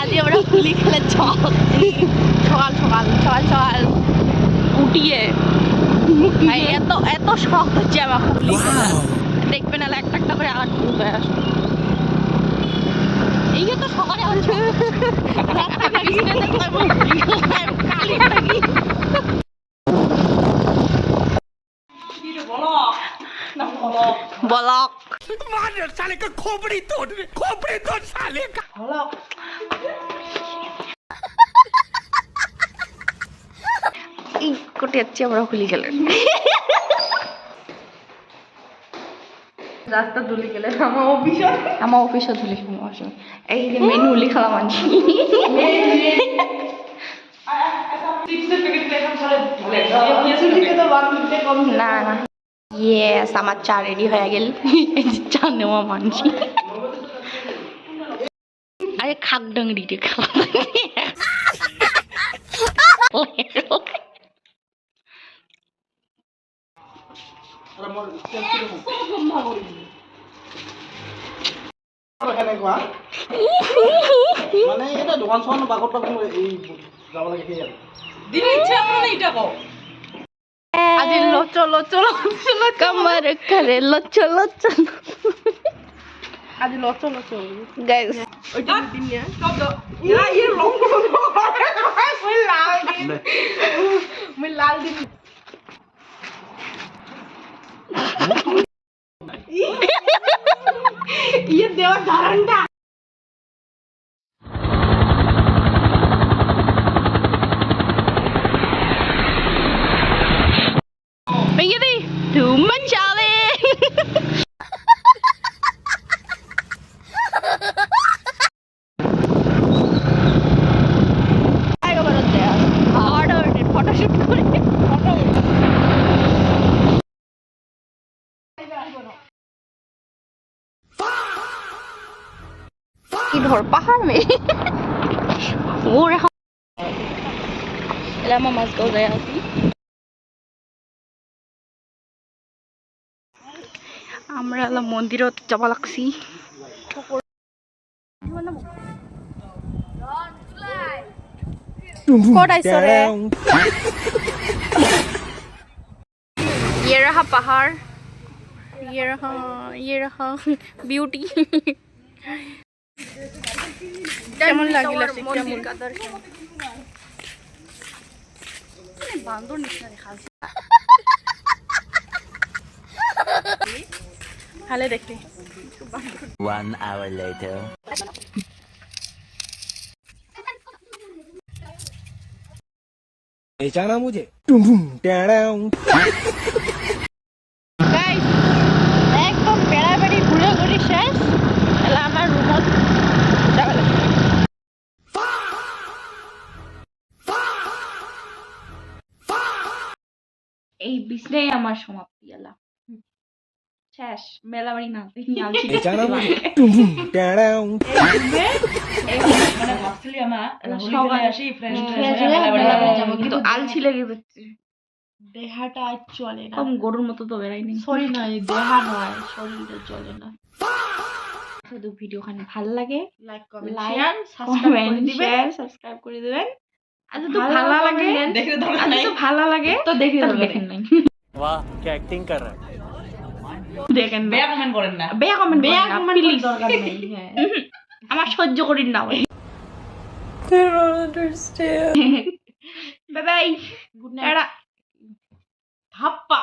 আজ আমরা হোলি খেলে সকাল সকাল সকাল সকাল উঠিয়ে এত এত শখ হচ্ছে আমার হোলি খেলা দেখবে না একটা একটা করে আট উঠে আসবে এই তো সকালে ब्लॉक साले का खोपड़ी तोड़ साले का কোটি যাচ্ছে আমরা হোলি খেলে রাস্তা ধুলি গেলে আমার অফিসে ধুলি খেলাম এই যে মেন হোলি খেলা মানছি না না ইয়েস আমার চা রেডি হয়ে গেল চা নেওয়া মানছি আরে খাক ডাংরিতে খাওয়া মানে এটা দোকান চোকান বাগত এই যাব লাগে কি দিন ইচ্ছা করে এইটা কও আজি লচো লচো লচো কামার করে লচো লচো আজি লচো লচো গাইস ওইটা দিন না শব্দ ইয়া এই রং মই লাল দিন ये देवा धारणटा Begini, धूम मचावे आएगा बरत गया ऑर्डर फोटोशूट करे इधर पहाड़ में वो रहा लमा मस्को गया थी আমরা মন্দিরত যাব লাগছি কোটাইছরে ये रहा पहाड़ ये रहा ब्यूटी কেমন লাগিলা কেমন বান্দর নিচে দেখাচ্ছে हाले देखते 1 hour later पहचाना मुझे टुम टेड़ाऊ गाइस एकदम বেড়াবেড়ি ঘুরে ঘুরে শেষ এলা আমার রুমত যাবে এই বিছনায় আমার সমাপ্তি এলা শেষ মেলাবাড়ি না पहचाना मुझे टुम टेड़ाऊ মানে ভাবছিলি আমার হোলি খেলে আসি ফ্রেন্ড মেলাবাড়ি যাব কিন্তু আলছি লেগে যাচ্ছে দেহাটা আজ চলে না কম গরুর মতো তো বেরাই নেই শরীর নয় দেহা নয় শরীরটা চলে না শুধু ভিডিও খান ভালো লাগে লাইক কমেন্ট শেয়ার সাবস্ক্রাইব করে দিবেন আজ তো ভালো লাগে দেখে দরকার আজ নাই তো ভালো লাগে তো দেখে দরকার দেখেন নাই वाह क्या एक्टिंग कर रहा है দেখেন বেয়া কমেন্ট করেন না বেয়া কমেন্ট বেয়া বেয়া কমেন্ট কমেন্ট দরকার নেই হ্যাঁ আমার সহ্য করিন না ভাই I don't understand bye bye good night ধাপ্পা